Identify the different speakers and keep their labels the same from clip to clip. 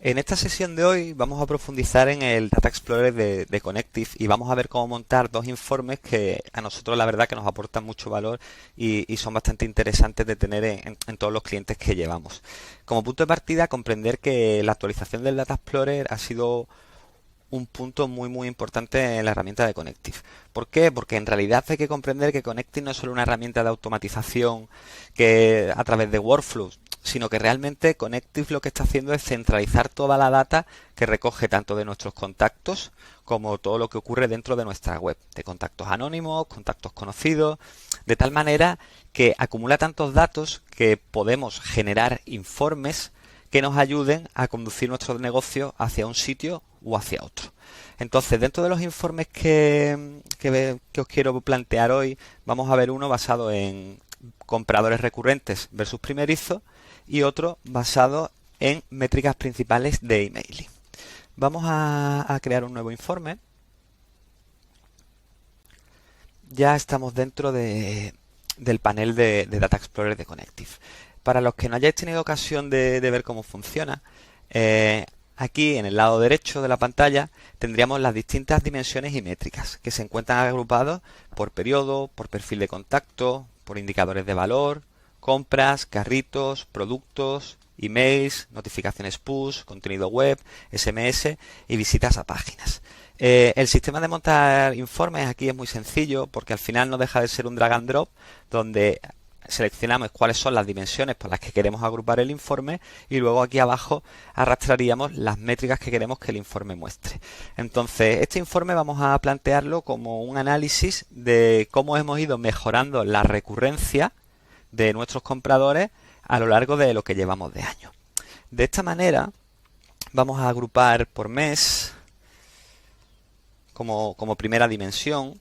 Speaker 1: En esta sesión de hoy vamos a profundizar en el Data Explorer de Connective y vamos a ver cómo montar dos informes que a nosotros la verdad que nos aportan mucho valor y son bastante interesantes de tener en todos los clientes que llevamos. Como punto de partida, comprender que la actualización del Data Explorer ha sido un punto muy importante en la herramienta de Connective. ¿Por qué? Porque en realidad hay que comprender que Connective no es solo una herramienta de automatización que a través de workflows, sino que realmente Connective lo que está haciendo es centralizar toda la data que recoge tanto de nuestros contactos como todo lo que ocurre dentro de nuestra web, de contactos anónimos, contactos conocidos, de tal manera que acumula tantos datos que podemos generar informes que nos ayuden a conducir nuestro negocio hacia un sitio o hacia otro. Entonces, dentro de los informes que os quiero plantear hoy, vamos a ver uno basado en compradores recurrentes versus primerizos y otro basado en métricas principales de emailing. Vamos a crear un nuevo informe. Ya estamos dentro del panel de Data Explorer de Connective. Para los que no hayáis tenido ocasión de ver cómo funciona, aquí en el lado derecho de la pantalla tendríamos las distintas dimensiones y métricas que se encuentran agrupados por periodo, por perfil de contacto, por indicadores de valor, compras, carritos, productos, emails, notificaciones push, contenido web, SMS y visitas a páginas. El sistema de montar informes aquí es muy sencillo porque al final no deja de ser un drag and drop donde seleccionamos cuáles son las dimensiones por las que queremos agrupar el informe y luego aquí abajo arrastraríamos las métricas que queremos que el informe muestre. Entonces, este informe vamos a plantearlo como un análisis de cómo hemos ido mejorando la recurrencia de nuestros compradores a lo largo de lo que llevamos de año. De esta manera vamos a agrupar por mes como primera dimensión.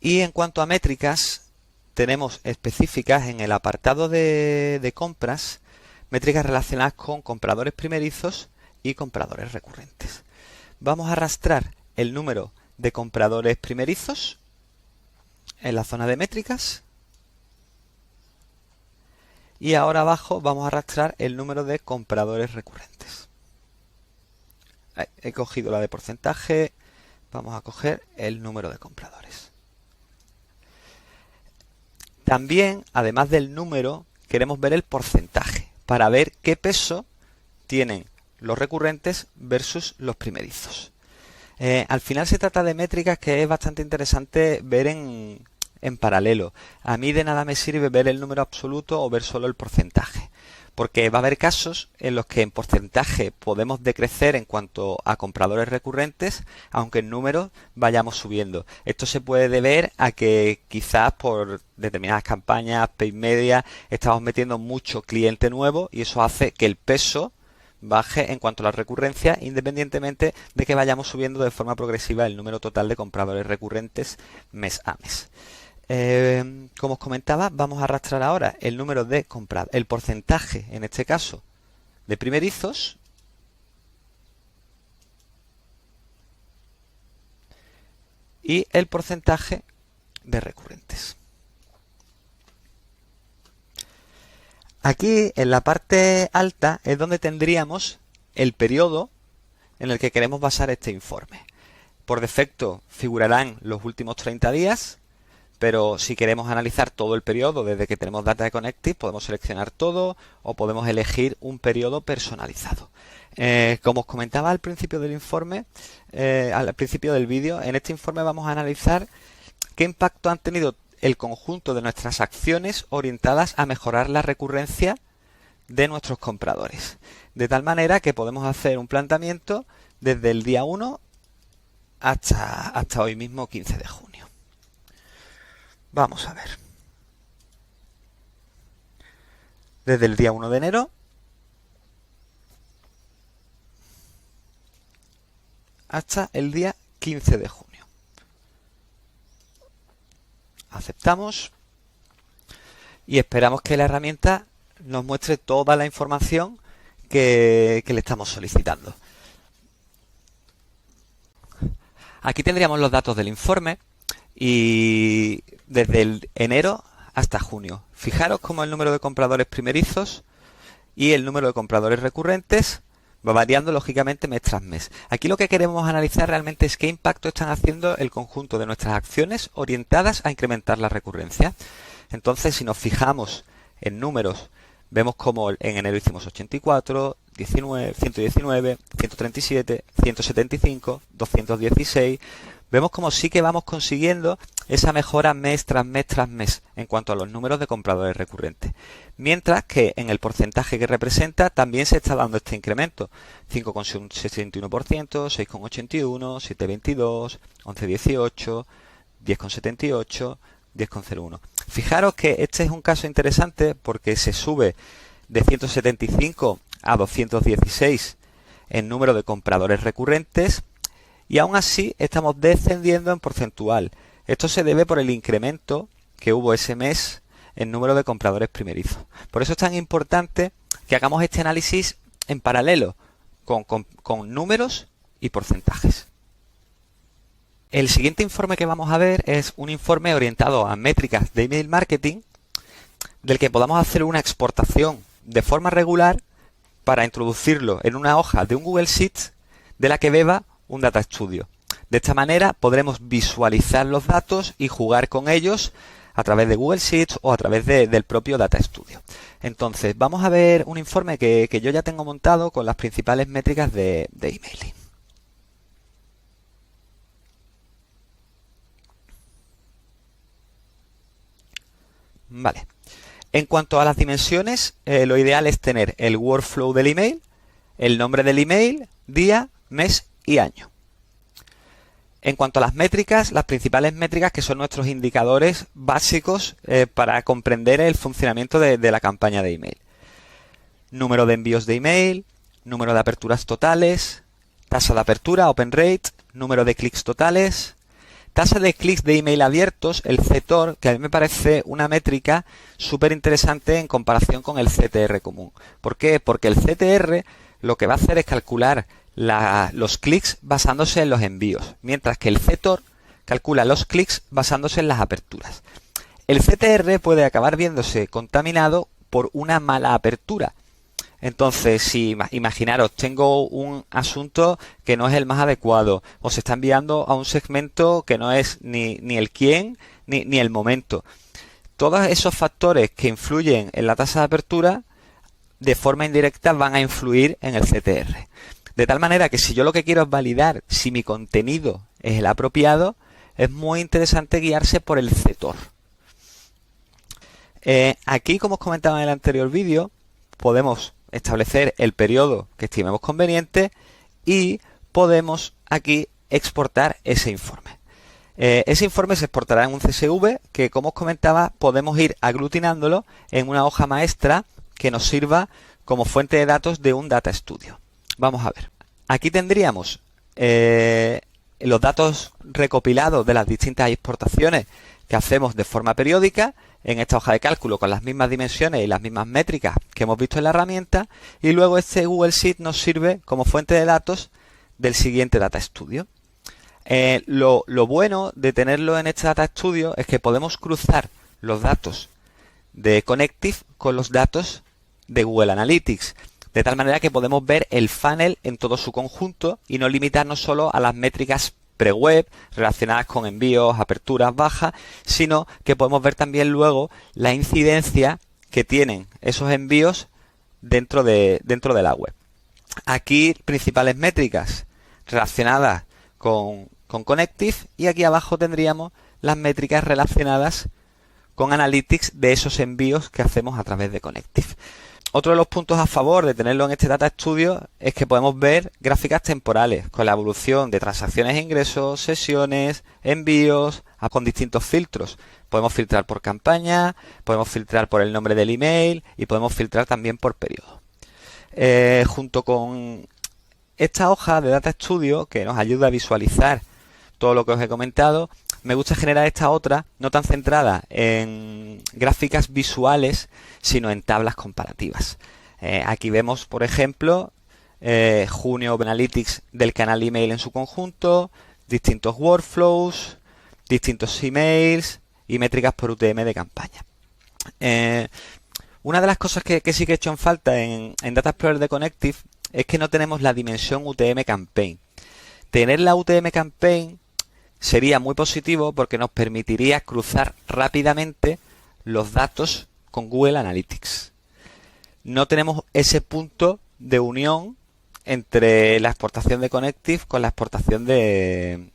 Speaker 1: Y en cuanto a métricas, tenemos específicas en el apartado de compras, métricas relacionadas con compradores primerizos y compradores recurrentes. Vamos a arrastrar el número de compradores primerizos en la zona de métricas. Y ahora abajo vamos a arrastrar el número de compradores recurrentes. He cogido la de porcentaje, vamos a coger el número de compradores. También, además del número, queremos ver el porcentaje para ver qué peso tienen los recurrentes versus los primerizos. Al final se trata de métricas que es bastante interesante ver en paralelo. A mí de nada me sirve ver el número absoluto o ver solo el porcentaje, porque va a haber casos en los que en porcentaje podemos decrecer en cuanto a compradores recurrentes, aunque en números vayamos subiendo. Esto se puede deber a que quizás por determinadas campañas, paid media, estamos metiendo mucho cliente nuevo y eso hace que el peso baje en cuanto a la recurrencia, independientemente de que vayamos subiendo de forma progresiva el número total de compradores recurrentes mes a mes. Como os comentaba, vamos a arrastrar ahora el número de compradores, el porcentaje, en este caso, de primerizos y el porcentaje de recurrentes. Aquí, en la parte alta, es donde tendríamos el periodo en el que queremos basar este informe. Por defecto figurarán los últimos 30 días, pero si queremos analizar todo el periodo desde que tenemos Data de Connective, podemos seleccionar todo o podemos elegir un periodo personalizado. Como os comentaba al principio del informe, al principio del vídeo, en este informe vamos a analizar qué impacto han tenido el conjunto de nuestras acciones orientadas a mejorar la recurrencia de nuestros compradores. De tal manera que podemos hacer un planteamiento desde el día 1 hasta hoy mismo, 15 de junio. Vamos a ver. Desde el día 1 de enero hasta el día 15 de junio. Aceptamos y esperamos que la herramienta nos muestre toda la información que le estamos solicitando. Aquí tendríamos los datos del informe y desde el enero hasta junio. Fijaros cómo el número de compradores primerizos y el número de compradores recurrentes va variando lógicamente mes tras mes. Aquí lo que queremos analizar realmente es qué impacto están haciendo el conjunto de nuestras acciones orientadas a incrementar la recurrencia. Entonces, si nos fijamos en números, vemos como en enero hicimos 84, 19, 119, 137, 175, 216. Vemos como sí que vamos consiguiendo esa mejora mes tras mes tras mes en cuanto a los números de compradores recurrentes. Mientras que en el porcentaje que representa también se está dando este incremento. 5,61%, 6,81%, 7,22%, 11,18%, 10,78%, 10,01%. Fijaros que este es un caso interesante porque se sube de 175 a 216 en número de compradores recurrentes y aún así estamos descendiendo en porcentual. Esto se debe por el incremento que hubo ese mes en número de compradores primerizos. Por eso es tan importante que hagamos este análisis en paralelo con números y porcentajes. El siguiente informe que vamos a ver es un informe orientado a métricas de email marketing del que podamos hacer una exportación de forma regular para introducirlo en una hoja de un Google Sheets de la que beba un Data Studio. De esta manera podremos visualizar los datos y jugar con ellos a través de Google Sheets o a través del propio Data Studio. Entonces, vamos a ver un informe que yo ya tengo montado con las principales métricas de emailing. Vale. En cuanto a las dimensiones, lo ideal es tener el workflow del email, el nombre del email, día, mes y año. En cuanto a las métricas, las principales métricas que son nuestros indicadores básicos para comprender el funcionamiento de la campaña de email. Número de envíos de email, número de aperturas totales, tasa de apertura, open rate, número de clics totales, tasa de clics de email abiertos, el CTOR, que a mí me parece una métrica súper interesante en comparación con el CTR común. ¿Por qué? Porque el CTR lo que va a hacer es calcular los clics basándose en los envíos, mientras que el CTOR calcula los clics basándose en las aperturas. El CTR puede acabar viéndose contaminado por una mala apertura. Entonces, si imaginaros, tengo un asunto que no es el más adecuado, o se está enviando a un segmento que no es ni el quién ni el momento. Todos esos factores que influyen en la tasa de apertura, de forma indirecta van a influir en el CTR. De tal manera que si yo lo que quiero es validar si mi contenido es el apropiado, es muy interesante guiarse por el CTOR. Aquí, como os comentaba en el anterior vídeo, podemos establecer el periodo que estimemos conveniente y podemos aquí exportar ese informe. Ese informe se exportará en un CSV que, como os comentaba, podemos ir aglutinándolo en una hoja maestra que nos sirva como fuente de datos de un Data Studio. Vamos a ver. Aquí tendríamos los datos recopilados de las distintas exportaciones que hacemos de forma periódica en esta hoja de cálculo con las mismas dimensiones y las mismas métricas que hemos visto en la herramienta, y luego este Google Sheet nos sirve como fuente de datos del siguiente Data Studio. Lo bueno de tenerlo en este Data Studio es que podemos cruzar los datos de Connective con los datos de Google Analytics, de tal manera que podemos ver el funnel en todo su conjunto y no limitarnos solo a las métricas pre-web relacionadas con envíos, aperturas, bajas, sino que podemos ver también luego la incidencia que tienen esos envíos dentro de la web. Aquí principales métricas relacionadas con Connective, y aquí abajo tendríamos las métricas relacionadas con Analytics de esos envíos que hacemos a través de Connective. Otro de los puntos a favor de tenerlo en este Data Studio es que podemos ver gráficas temporales con la evolución de transacciones e ingresos, sesiones, envíos, con distintos filtros. Podemos filtrar por campaña, podemos filtrar por el nombre del email y podemos filtrar también por periodo. Junto con esta hoja de Data Studio que nos ayuda a visualizar todo lo que os he comentado, me gusta generar esta otra, no tan centrada en gráficas visuales, sino en tablas comparativas. Aquí vemos, por ejemplo, junio Analytics del canal email en su conjunto, distintos workflows, distintos emails y métricas por UTM de campaña. Eh, una de las cosas que sí que he hecho en falta en Data Explorer de Connective es que no tenemos la dimensión UTM Campaign. Tener la UTM Campaign sería muy positivo porque nos permitiría cruzar rápidamente los datos con Google Analytics. No tenemos ese punto de unión entre la exportación de Connective con la exportación de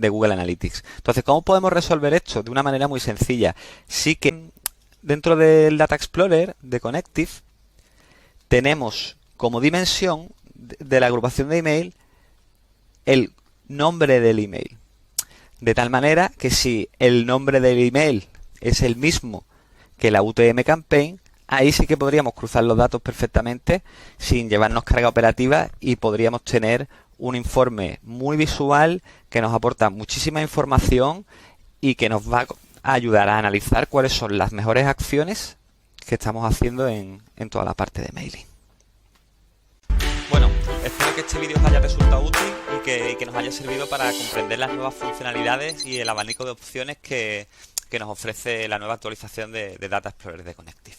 Speaker 1: Google Analytics. Entonces, ¿cómo podemos resolver esto? De una manera muy sencilla. Sí que dentro del Data Explorer de Connective tenemos como dimensión de la agrupación de email el nombre del email. De tal manera que si el nombre del email es el mismo que la UTM Campaign, ahí sí que podríamos cruzar los datos perfectamente sin llevarnos carga operativa y podríamos tener un informe muy visual que nos aporta muchísima información y que nos va a ayudar a analizar cuáles son las mejores acciones que estamos haciendo en toda la parte de mailing. Bueno, espero que este vídeo os haya resultado útil y que nos haya servido para comprender las nuevas funcionalidades y el abanico de opciones que nos ofrece la nueva actualización de Data Explorer de Connective.